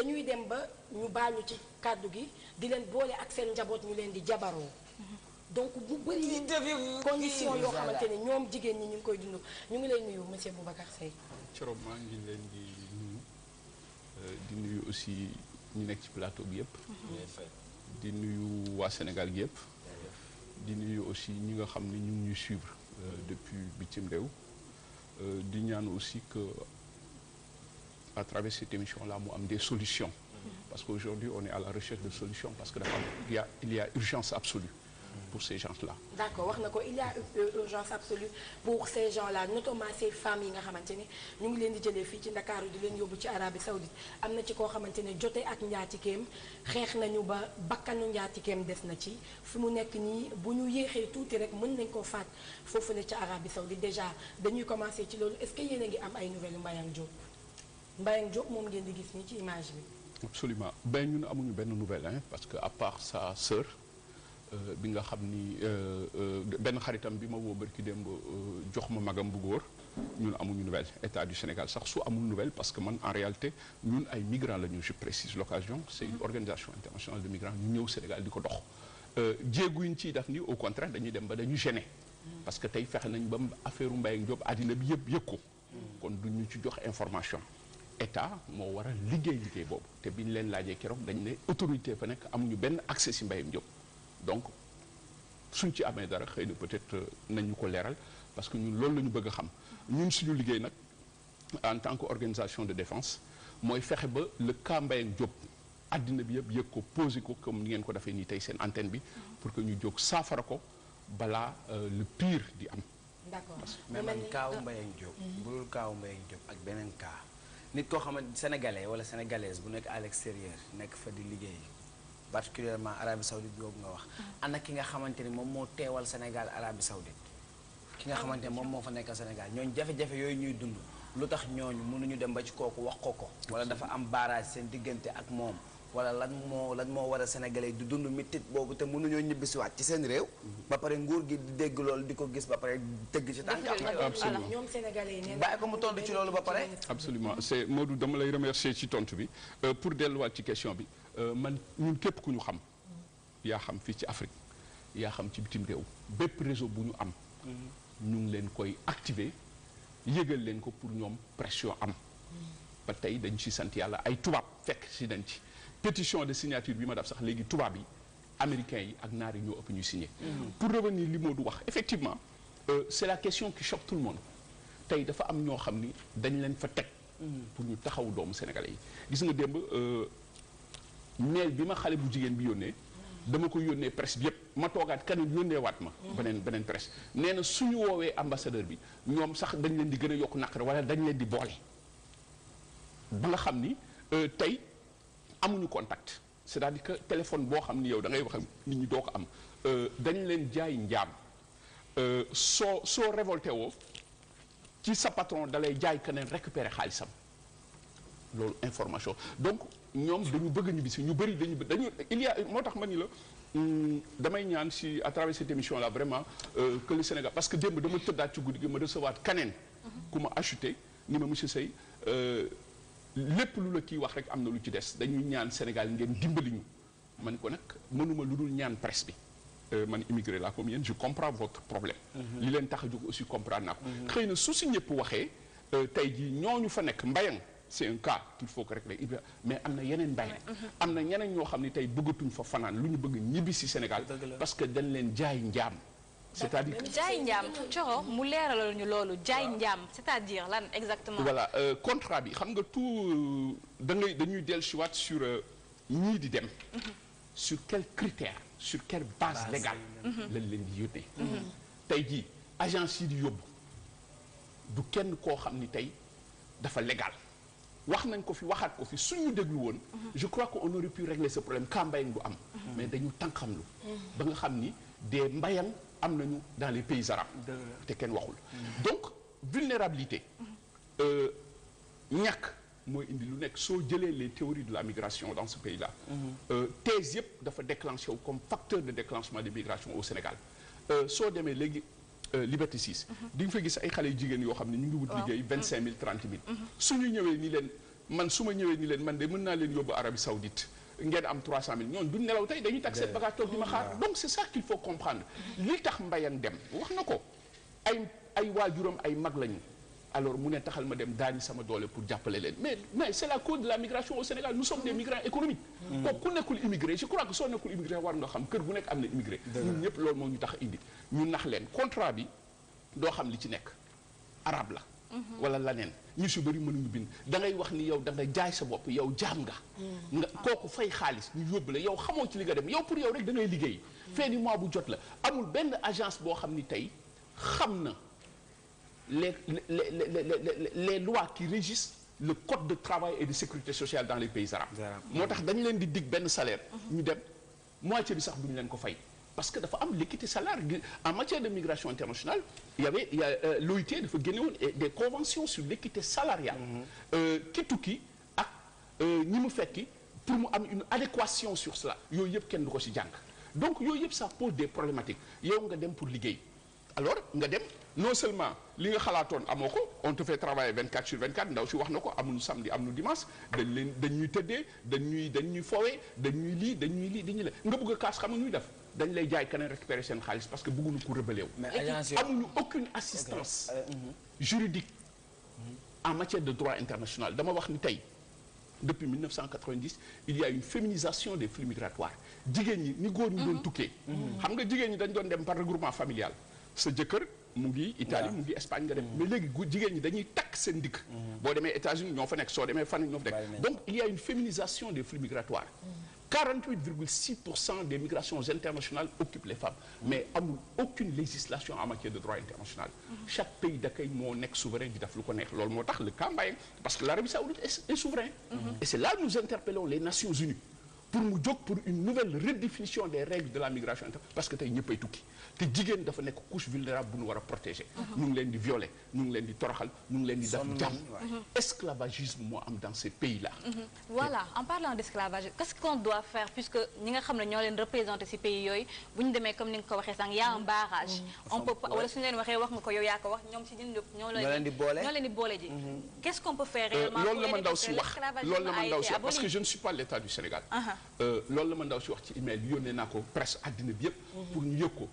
dañuy dem ba ñu baalu ci kàddu gi di leen boole ak seen njaboot ñu leen di jabaroo donc bu bëri condition yoo xamante ne ñoom jigéen ñi ñu ngi koy dund ñu ngi lay nuyu monsieur Boubacar Seye. Thioro maa ngi leen di nuyu aussi ñu nekk ci plateau bi yëpp. di nuyu waa Sénégal gi yëpp. di nuyu aussi ñi nga xam ne ñu ngi ñuy suivre depuis bitim réew. di ñaan aussi que à travers cette émission là mu am des solutions. parce qu'aujourd'hui on est à la recherche de solutions parce que dafa am il y a urgence absolue pour ces gens-là. D'accord wax na ko il y a urgence absolue pour ces gens-là notamment ces femmes yi nga xamante ne ñu ngi leen di jëlee fii ci Ndakaaru di leen yóbbu ci Arabie Saoudite am na ci koo xamante ne jote ak njaatikeem xeex nañu ba bakkanu njaatikeem des na ci fi mu nekk nii bu ñu yéexee tuuti rek mën nañ koo faat foofu la ci Arabie Saoudite déjà dañuy commencer ci loolu est-ce que yéen a ngi am ay nouvelles Mbayang Diop Mbayang Diop moom ngeen di gis nii ci image bi. Absolument ben ñun amuñu benn nouvelle hein parce que à part sa sœur. bi nga xam ni benn xaritam bi ma woo barki démb jox ma magam bu góor ñun amuñu nouvelle état du Sénégal sax su amul nouvelle parce que man en réalité ñun ay migrants la ñu je précise l'occasion c'est une organisation internationale de migrants ñu ñëw Sénégal di ko dox jéeguñ ciy def ni au contraire dañuy dem ba dañu gêner parce que tey fexe nañ ba affaire Mbayang Diop àddina bi yëpp yëg ko kon duñu ci jox information état moo war a liggéey boobu te biñ leen laajee keroog dañ ne autorité fa nekk amuñu benn accès si Mbayang Diop donc suñ ci amee dara xëy na peut-être nañu ko leeral parce que ñun loolu la ñu bëgg a xam ñun suñu liggéey nag en tant que organisation de défense mooy fexe ba le cas Mbayang Diop àddina bi yëpp yëg ko posé ko comme ni ngeen ko defee nii tey seen antenne bi pour que ñu jóg saafara ko balaa le pire di am. D'accord mais man kaawu Mbayang Diop. bu dul kaawu Mbayang Diop ak beneen cas nit koo xamante sénégalais wala sénégalaise bu nekk à l'extérieur nekk fa di liggéey. particulièrement Arabie Saoudite boobu nga wax. ana ki nga xamante ni moom moo teewal Sénégal Arabie Saoudite. ki nga xamante ni moom moo fa nekkal Sénégal ñooñu jafe-jafe yooyu ñuy dund lu tax ñooñu mënuñu dem ba ci kooku wax ko. wala dafa am barrage seen diggante ak moom. wala lan moo war a sénégalais di dund mitit boobu te mënuñoo ñibbisiwaat ci seen réew. ba pare nguur gi di dégg loolu di ko gis ba pare tëgg ci tànkam. absolument ñoom sénégalais yi bàyyi ko mu tontu ci loolu ba pare. absolument c'est Modou dama lay remercier ci tontu bi pour delluwaat ci question bi man ñun képp ku ñu xam. yaa xam fii ci Afrique yaa xam ci bitim réew bépp réseau bu ñu am. ñu ngi leen koy activer yëgal leen ko pour ñoom pression am. ba tey dañ ci sant yàlla ay tubaab fekk si dañ ci. pétition de signature bi ma def sax léegi tubaab yi américains yi ak naar yi ñoo ëpp ñuy signé. pour revenir li Modou wax effectivement c'est la question qui choque tout le monde tey dafa am ñoo xam ni dañ leen fa teg. pour ñu taxaw doomu sénégalais yi gis nga démb mail bi ma xale bu jigéen bi yónnee. dama ko yónnee presse bi yëpp ma toogaat kanam yónnee waat ma. beneen presse nee na suñu woowee ambassadeur bi ñoom sax dañ leen di gën a yokk naqar wala dañ leen di boole ba nga xam ni tey. amuñu contact c'est-à-dire que téléphone boo xam ni yow da ngay wax nit ñi doo ko am dañ leen jaay njaam soo révolté woo ci sa patron da lay jaay keneen récupérer xaalisam loolu information donc ñoom dañu bëgg ñibbi si ñu bëri dañu il y a moo tax ma ni la damay ñaan si à travers cette émission là vraiment que le Sénégal parce que démb dama tëddaat ci guddi gi ma recevoir keneen ku ma acheté ni ma monsieur Seye lépp lu la kii wax rek am na lu ci des dañuy ñaan Sénégal ngeen dimbali ñu man ko nag mënuma lu dul ñaan presse bi man immigré laa comme yéen je comprends votre problème li leen tax a jóg aussi comprendre naa ko xëy na su si ñëpp waxee tey jii ñooñu fa nekk Mbayang c'est un cas qu'il faut que régler mais am na yeneen Mbayang am na ñeneen ñoo xam ne tey bëggatuñ fa fanaan lu ñu bëgg ñibbi si Sénégal parce que dañ leen jaay njaam c'est-à-dire jaay njaam Thioro mu leeralal ñu loolu jaay njaam c'est-à-dire lan exactement. voilà contrat bi xam nga tout dañuy dellusiwaat sur ñii di dem. sur quels critères sur quelle base légale. lañ leen di yónnee. tey jii agence yi di yóbbu du kenn koo xam ni tey dafa légal wax nañ ko fi waxaat ko fi suñu déglu woon. je crois que on aurait pu régler ce problème ka Mbayang du am. mais dañu tànqamlu. ba nga xam ni des Mbayang am nañu dans les pays arabes. te kenn waxul. donc vulnérabilité. ñàkk mooy indi lu nekk soo jëlee les théories de la migration dans ce pays là. thèse yëpp dafa déclenché wu comme facteur de déclenchement des migrations au Sénégal soo demee léegi Liberté 6. di nga fa gis ay xale yu jigéen yoo xam ne ñu ngi wut liggéey 25 000 30 000. su ñu ñëwee ni leen man su ma ñëwee ni leen man de mën naa leen yóbbu Arabie Saoudite ngeen am 300 000 ñoon duñ nelaw tey dañuy tag seen bagage toog di ma xaar donc c'est ça qu'il faut comprendre li tax Mbayang dem wax na ko ay waajuram ay mag lañu alors mu ne taxal ma dem daani sama doole pour jàppale leen mais c'est la cause de la migration au Sénégal nous sommes des migrants économiques kooku ku nekkul immigré je crois que soo nekkul immigré war nga xam kër gu nekk am na immigré ñun ñëpp loolu moo ñu tax indi ñu nax leen contrat bi doo xam li ci nekk arabe la wala laneen ñu si bëri mënuñu bind da ngay wax ni yow da nga jaay sa bopp yow jaam nga kooku fay xaalis ñu yóbbu la yow xamoo ci li nga dem yow pour yow rek da ngay liggéey fin du mois bu jot la amul benn agence boo xam ni tey xam na les lois qui régissent le code de travail et de sécurité sociale dans les pays arabes moo tax dañu leen di dig benn salaire ñu dem moitié bi sax duñu leen ko fay parce que dafa am l'équité salaire en matière de migration internationale il y a l'OIT dafa génne woon des conventions sur l'équité salariale ki tukki ak ñi mu fekki pour mu am une adéquation sur cela yooyu yëpp kenn du ko ci jàng donc yooyu yëpp ça pose des problématiques yow nga dem pour liggéey alors nga dem non seulement li nga xalaatoon amoo ko on te fait travailler 24 sur 24 ndaw si wax na ko amuñu samedi amuñu dimanche dañuy tëddee dañuy foowee dañuy lii dañuy la nga bëgg a kaas xam nga ñuy def dañ lay jaay keneen récupérer seen xaalis parce que bëgguñu ko rebelle wu amuñu aucune assistance juridique en matière de droit international dama wax ni tey depuis 1990 il y a une féminisation des flux migratoires jigéen ñi ni góor ñi doon tukkee xam nga jigéen ñi dañ doon dem par regroupement familial sa jëkkër mu ngi Italie mu ngi Espagne nga dem mais léegi jigéen ñi dañuy takk seen dikk boo demee États-Unis ñoo fa nekk soo demee fan ñoo fa nekk donc il y a une féminisation des flux migratoires 48,6% des migrations internationales occupent les femmes mais amul aucune législation en matière de droit international chaque pays d'accueil moo nekk souverain di def lu ko neex loolu moo tax le cas Mbayang parce que l'Arabie Saoudite est souverain et c'est là nous interpellons les Nations Unies pour mu jóg pour une nouvelle redéfinition des règles de la migration parce que tey ñëppay tukki te jigéen dafa nekk couche vulnérable bu ñu war a protéger ñu ngi leen di violer ñu ngi leen di toroxal ñu ngi leen di def jàmm esclavagisme moo am dans ces pays là voilà en parlant d'esclavage qu'est-ce qu'on doit faire puisque ñi nga xam ne ñoo leen représenté ci pays yooyu bu ñu demee comme ni nga ko waxee sànq y a un barrage on peut pas wala suñu leen waxee wax nga ko yow yaa ko wax ñoom ci ñun ñoo leen di boole ji qu'est-ce qu'on peut faire réellement loolu la ma ndaw si wax loolu la ma ndaw si wax parce que je ne suis pas l'État du Sénégal loolu la ma ndaw si wax ci email yónnee naa ko presse àddina bi yëpp pour ñu yëg ko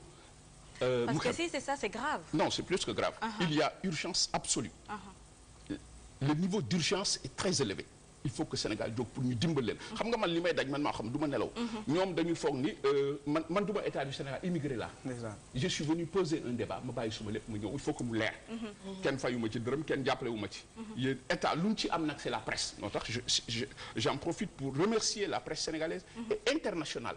parce que si c'est ça c'est grave non c'est plus que grave il y a urgence absolue le niveau d'urgence est très élevé il faut que Sénégal jóg pour ñu dimbal leen xam nga man li may daj man maa xam du ma nelaw ñoom dañuy foog ni man du ma état du Sénégal immigré là je suis venu poser un débat ma bàyyi suma lépp ma ñëw il faut que mu leer kenn fayuma ci dërëm kenn jàppale wu ma ci yéen état lu ñu ci am nag c'est la presse moo tax j'en profite pour remercier la presse sénégalaise et internationale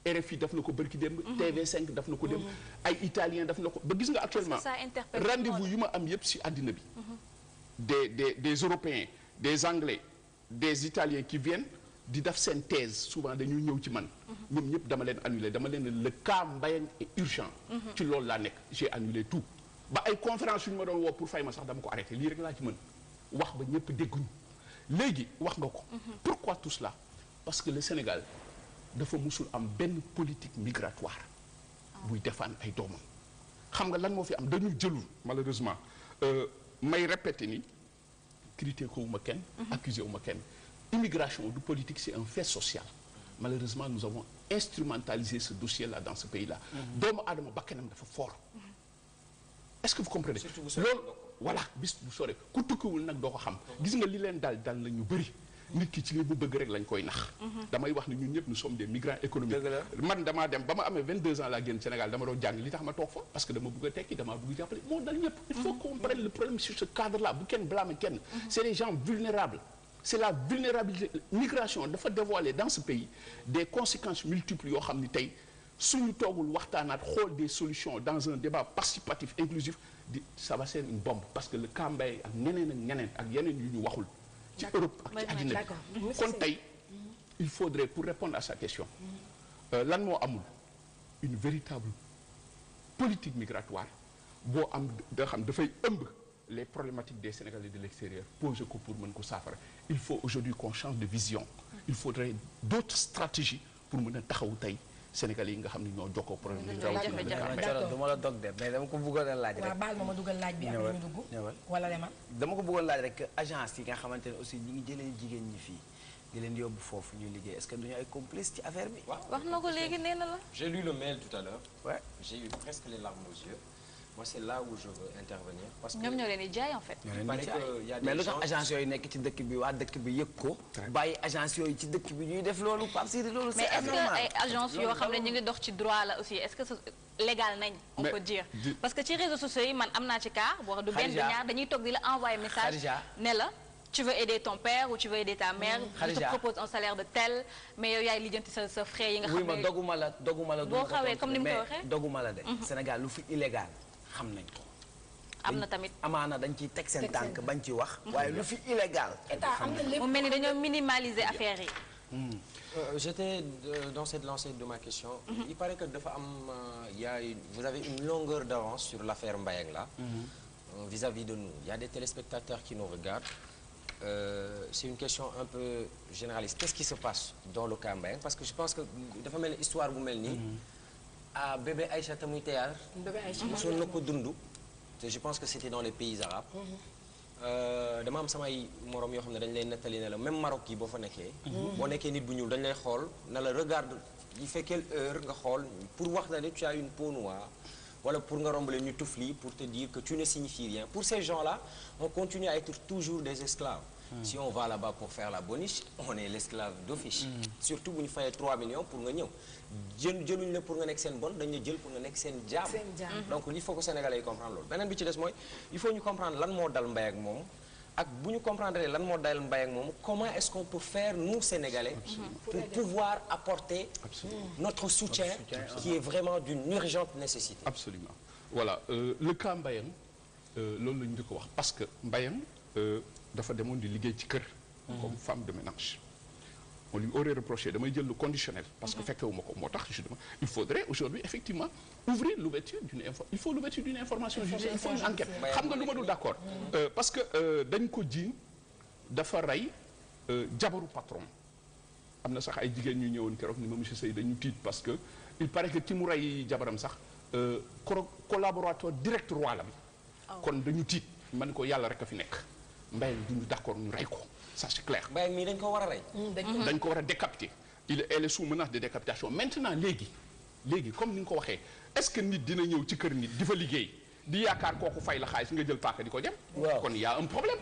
RFI daf na ko bërki démb TV5 daf na ko démb ay italien daf na ko ba gis nga actuellement rendez-vous yu ma am yëpp ci àddina bi des Européens des Anglais des Italiens qui viennent di def seen thèse souvent dañuy ñëw ci man ñoom ñëpp dama leen annulé dama leen le cas Mbayang est urgent ci loolu laa nekk j'ai annulé tout ba ay conférence yu ñu ma doon woo pour fay ma sax dama ko arrêté lii rek laa ci mën wax ba ñëpp dégguñu léegi wax nga ko pourquoi tout cela parce que le Sénégal dafa musul am benn politique migratoire buy défendre ay doomam xam nga lan moo fi am dañu jëlul malheureusement may répéter ni critiqué wu ma kenn accusé wu ma kenn immigration du politique c'est un fait social malheureusement nous avons instrumentalisé ce dossier là dans ce pays là doomu aadama bakkanam dafa fort est-ce que vous comprenez loolu voilà bis bu sore ku tukkiwul nag doo ko xam gis nga li leen dal la ñu bëri nit ki ci li mu bëgg rek lañ koy nax damay wax ni ñun ñëpp nous sommes des migrants économiques man damaa dem ba ma amee 22 ans laa génn Sénégal dama doon jàng li tax ma toog fa parce que dama bëgg a tekki damaa bëgg jàppale moo dal ñëpp il faut qu'on prenne le problème sur ce cadre là bu kenn blâmer kenn c'est des gens vulnérables c'est la vulnérabilité migration dafa dévoiler dans ce pays des conséquences multiples yoo xam ni tey suñu toogul waxtaanaat xool des solutions dans un débat participatif inclusif ça va ser une bombe parce que le cas Mbaye ak ñeneen ak yeneen yu ñu waxul ci Europe ak ci àddina bi kon tey il faudrait pour répondre à sa question lan moo amul une véritable politique migratoire boo am da xam dafay ëmb les problématiques des Sénégalais de l'extérieur posé ko pour mën ko saafara il faut aujourd'hui qu'on change de vision il faudrait d'autres stratégies pour mën a taxawu tey Sénégalais yi nga xam ne ñoo jokkoo problème yi jafe-jafe. du ma la dog de mais dama ko bëggoon a laaj rek. waaw baal ma dugal laaj bi ak ñu dugg. wala lema dama ko bëggoon laaj rek agence yi nga xamante ne aussi ñi ngi jëlee jigéen ñi fii di leen yóbbu foofu ñuy liggéey est-ce que duñu ay complices ci affaire bi. wax na ko léegi nee na la. J'ai lu le mail tout à l'heure. Ouais. J'ai eu presque les larmes aux yeux. Moi, c'est là où je veux intervenir. Parce que ñoom ñoo leen di jaay en fait. il paraît que y a mais des lu tax gens... agence yooyu nekk ci dëkk bi waa dëkk bi yëg ko. bàyyi agence yooyu ci dëkk bi ñuy def loolu Pape Sidi loolu mais c'est est-ce que ay agence yoo xam ne ñu ngi dox ci droit la aussi est-ce que légal nañ. on peut dire parce que ci réseaux sociaux yi man am naa ci cas boo xam du benn du ñaar dañuy toog di la envoyer message. ne la tu veux aider ton père ou tu veux aider ta mère. je te propose un salaire de tel mais yow yaay lijjanti sa frais yi nga xam ne. oui ma doguma la. boo xawee comme ni mu ko waxee mais doguma la de. Sénégal lu fi illégal xam nañ ko. am na tamit amaana dañ ciy teg seen tànk bañ ci wax. waaye lu fi illégal. état am na lépp mu mel ni dañoo minimaliser affaire yi. J'étais dans cette lancée de ma question. Il paraît que dafa am vous avez une longueur d'avance sur l'affaire Mbayang là. Vis-à-vis de nous. Il y a des téléspectateurs qui nous regardent. C'est une question un peu généraliste. Qu'est-ce qui se passe dans le cas Mbayang? Parce que je pense que dafa mel ni histoire bu mel nii. à bébé Aïcha tamuy teyar. bébé Aïcha mosoon na ko dund. te je pense que c'était dans les pays arabes. dama am samay morom yoo xam ne dañ lay nettali ne la même Maroc yi boo fa nekkee. boo nekkee nit bu ñuul dañ lay xool ne la regarde il fait quelle heure nga xool pour wax na ne tu as une peau noire wala pour nga romb leen ñu tufli pour te dire que tu ne signifies rien pour ces gens-là on continue à être toujours des esclaves. Si on va là-bas pour faire la boniche on est l'esclave d'office. surtout bu ñu fayee 3 millions pour nga ñëw. jëluñ la pour nga nekk seen bon dañ la jël pour nga nekk seen jaam. donc il faut que Sénégalais yi comprendre loolu beneen bi ci des mooy il faut ñu comprendre lan moo dal Mbaye ak moom ak bu ñu comprendre lan moo dal Mbaye ak moom comment est-ce qu'on peut faire nous Sénégalais pour pouvoir apporter notre soutien qui est vraiment d'une urgente nécessité. Absolument voilà le cas Mbayang loolu la ñu di ko wax parce que Mbayang dafa demoon di liggéey ci kër comme femme de ménage on lui aurait reproché damay jël le conditionnel parce que fekkewuma ko moo tax justement il faudrait aujourd'hui effectivement ouvrir l'ouverture d'une information judiciaire il faut une enquête xam nga lu ma dul d'accord parce que dañ ko jiiñ dafa rey jabaru patron am na sax ay jigéen ñu ñëwoon keroog ni ma monsieur Seye dañu tiit parce que il paraît que ci mu rey jabaram sax collaborateur direct roi la bi kon dañu tiit man ko yàlla rek a fi nekk Mbaye duñu d'accord ñu rey ko ça c'est clair. Mbaye mii dañ ko war a rey. dañ ko war a décapiter elle est sous menace de décapitation maintenant léegi comme ni nga ko waxee est-ce que nit dina ñëw ci kër nit di fa liggéey di yaakaar kooku fay la xaalis nga jël paaka di ko jëm. kon il y a un problème.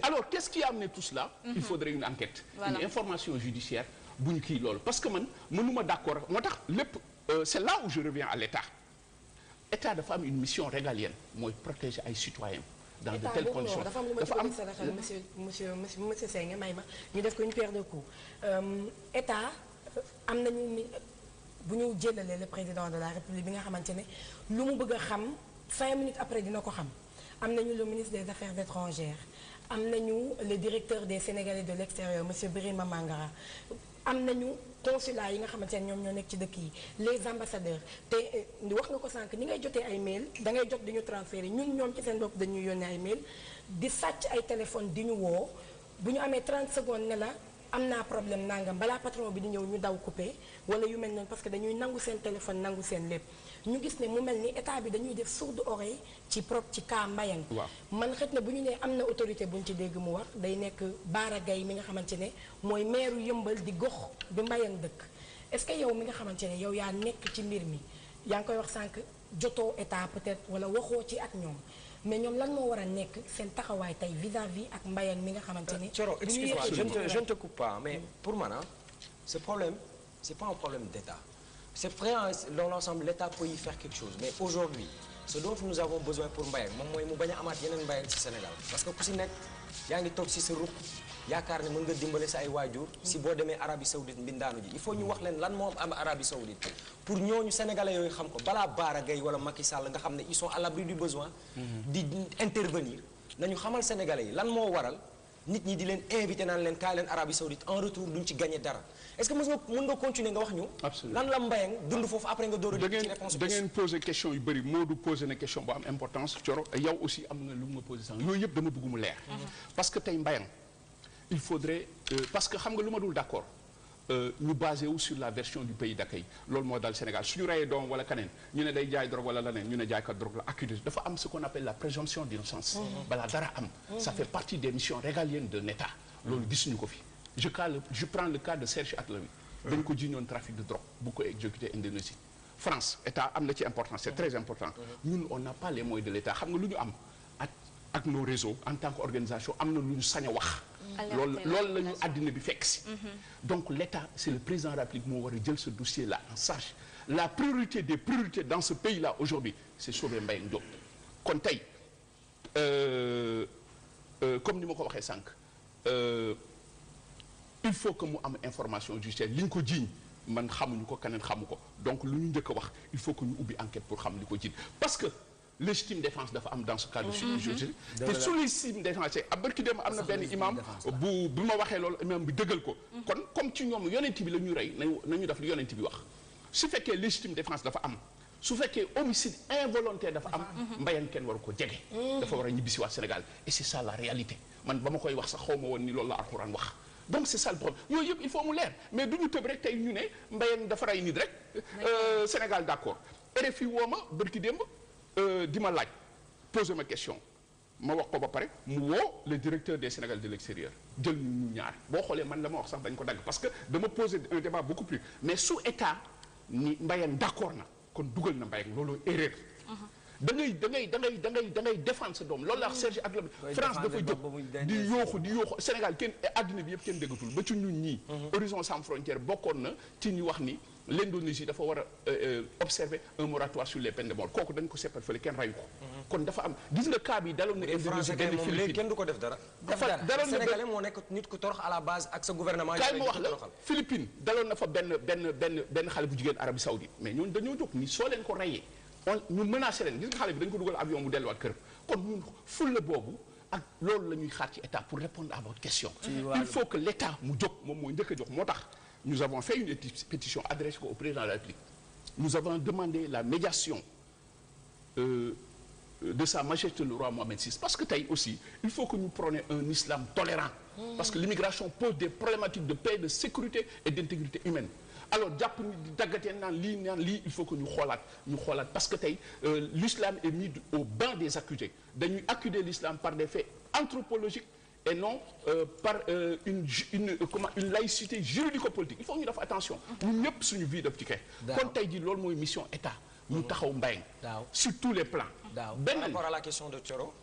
alors qu'est-ce qui a amené tout cela. il faudrait une enquête. une information judiciaire bu ñu kii loolu parce que man mënuma d'accord moo tax lépp c'est là où je reviens à l'État. État dafa am une mission régalienne mooy protéger ay citoyens. dans de telles conditions dafa am lu ma ci bëgg saraxal monsieur Seye nga may ma ñu def ko une pierre de coups état am nañu bu ñu jëlalee le président de la république bi nga xamante ne lu mu bëgg a xam 5 minutes après dina ko xam am nañu le ministre des affaires étrangères am nañu le directeur des Sénégalais de l'extérieur monsieur Birima Mangara am nañu consulat yi nga xamante ne ñoom ñoo nekk ci dëkk yi les ambassadeurs te wax nga ko sànq ni ngay jotee ay mail da ngay jot di ñu transférer ñun ñoom ci seen bopp dañuy yónnee ay mail di sàcc ay téléphone di ñu woo bu ñu amee 30 secondes ne la am naa problème nangam balaa patron bi di ñëw ñu daw coupé wala yu mel noonu parce que dañuy nangu seen téléphone nangu seen lépp ñu gis ne mu mel ni état bi dañuy def sourde oreille ci cas Mbayang man xëj na bu ñu nee am na autorité bu ñu ci dégg mu wax day nekk Bara Gaye mi nga xamante ne mooy maire Yëmbal di gox bi Mbayang dëkk est-ce que yow mi nga xamante ne yow yaa nekk ci mbir mi yaa ngi koy wax sànq jotoo état peut-être wala waxoo ci ak ñoom mais ñoom lan moo war a nekk seen taxawaay tey vis-à-vis ak Mbayang mi nga xamante ne. Thioro excuse-moi je ne te coupe pas mais pour man ce problème c'est pas un problème d'État. C'est vrai dans l'ensemble l'État peut y faire quelque chose mais aujourd'hui ce dont nous avons besoin pour Mbayang moom mooy mu bañ a amaat yeneen Mbayang ci Sénégal parce que ku si nekk yaa ngi toog si sa ruq yaakaar ne mën nga dimbale sa ay waajur si boo demee Arabie Saoudite mbindaanu ji il faut ñu wax leen lan moo am Arabie Saoudite pour ñooñu sénégalais yooyu xam ko balaa Bara Gaye wala Macky Sall nga xam ne ils sont à l'abri du besoin di intervenir nañu xamal sénégalais yi lan moo waral nit ñi di leen invité naan leen kaay leen Arabie Saoudite en retour duñ ci gagner dara est-ce que mën nga continuer nga wax ñu. absolument lan la Mbayang dund foofu après nga door a. ci réponse da ngeen poser question yu bëri Modou posé na question bu am importance Thioro yow aussi am na lu nga posé sànq yooyu yëpp dama bëgg mu leer. parce que tey Mbayang il faudrait parce que xam nga lu ma dul d'accord ñu basé wu sur la version du pays d'accueil loolu moo dal Sénégal suñu reyee doom wala keneen ñu ne day jaay drogue wala leneen ñu ne jaaykat drogue la accusé dafa am ce qu'on appelle la présomption d'innocence balaa dara am ça fait partie des missions régaliennes d'un État loolu gisuñu ko fi je prends le cas de Serge Atlaoui dañ ko jiñoon trafic de drogue bu ko exécuté Indonésie France État am na ci importance c'est très important ñun on n'a pas les moyens de l'État xam nga lu ñu am ak nos réseaux en tant qu'organisation am na lu ñu sañ a wax loolu la ñu àddina bi fekk si donc l'État c'est le président de la République moo war a jël ce dossier là en charge la priorité des priorités dans ce pays là aujourd'hui c'est sauver Mbaye Diop kon tey comme ni ma ko waxee sànq il faut que mu am information judiciaire li ñu ko jiiñ man xamuñu ko keneen xamu ko donc lu ñu njëkk a wax il faut que ñu ubbi enquête pour xam li ko jiiñ parce que légitime défense dafa am dans ce cas de justice te sous légitime défense c'est barki dem am na benn imam bu ma waxee loolu imam bi dëggal ko kon comme ci ñoom yonent bi la ñuy rey nañu def li yonent bi wax su fekkee légitime défense dafa am su fekkee homicide involontaire dafa am mbayang kenn waru ko jege dafa war a ñibbisi waat Sénégal et c'est ça la réalité man ba ma koy wax sax xaw ma woon ni loolu la alxuraan wax donc c'est ça le problème yooyu yëpp il faut mu leer mais du ñu tëb rek tey ñu ne mbayang dafa rey nit rek Sénégal d'accord RFI woo ma barki démb di ma laaj poser ma question ma wax ko ba pare mu woo le directeur des Sénégalais de l'extérieur jël ñu ñaar boo xoolee man la ma wax sax dañ ko dagg parce que dama poser un débat beaucoup plus mais su état ni Mbayang d'accord na kon dugal na Mbayang loolu erreur da ngay défendre sa doom loolu la Serge Atlaoui France dafa jóg di yooxu Sénégal kenn àddina bi yëpp kenn déggatul ba ci ñun ñii Horizon sans frontières bokkoon na ci ñu wax ni l'Indonésie dafa war a observer un moratoire sur les peines de mort kooku dañ ko seppal fële kenn rayu ko kon dafa am gis nga cas bi daloon na Indonésie benn Philippines kenn du ko def dara daloon na Sénégalais moo nekk nit ku torox à la base ak sa gouvernement kaay ma wax la Philippines daloon na fa benn xale bu jigéen Arabie Saoudite mais ñooñu dañoo jóg ni soo leen ko rayee ñu menacé leen gis nga xale bi dañ ko dugal avion mu delluwaat kër kon ñun fulla boobu ak loolu la ñuy xaar ci état pour répondre à votre question il faut que l'état mu jóg moom mooy njëkk a jóg moo tax nous avons fait une pétition adressée au président de la République nous avons demandé la médiation de Sa Majesté le roi Mohammed VI parce que tey aussi il faut que ñu prônions un islam tolérant parce que l'immigration pose des problématiques de paix de sécurité et d'intégrité humaine alors jàpp ni di daggatee naan lii il faut que ñu xoolaat parce que tey l'islam est mis au banc des accusés dañuy accuser l'islam par des faits anthropologiques et non par une laïcité juridico-politique il faut ñu def attention ñun ñëpp suñu vie daf ci kay kon tey ji loolu mooy mission état ñu taxaw Mbayang sur tous les plans par rapport à la question de Thioro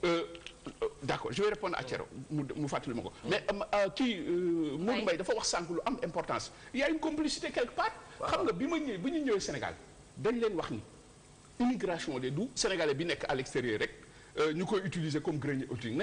d'accord je vais répondre à Thioro mu fàttali ma ko mais Modou Mbaye dafa wax sànq lu am importance il y a une complicité quelque part xam nga bi ñu ñëwee Sénégal dañ leen wax ni immigration de du sénégalais bi nekk à l'extérieur rek ñu koy utiliser comme grenier politique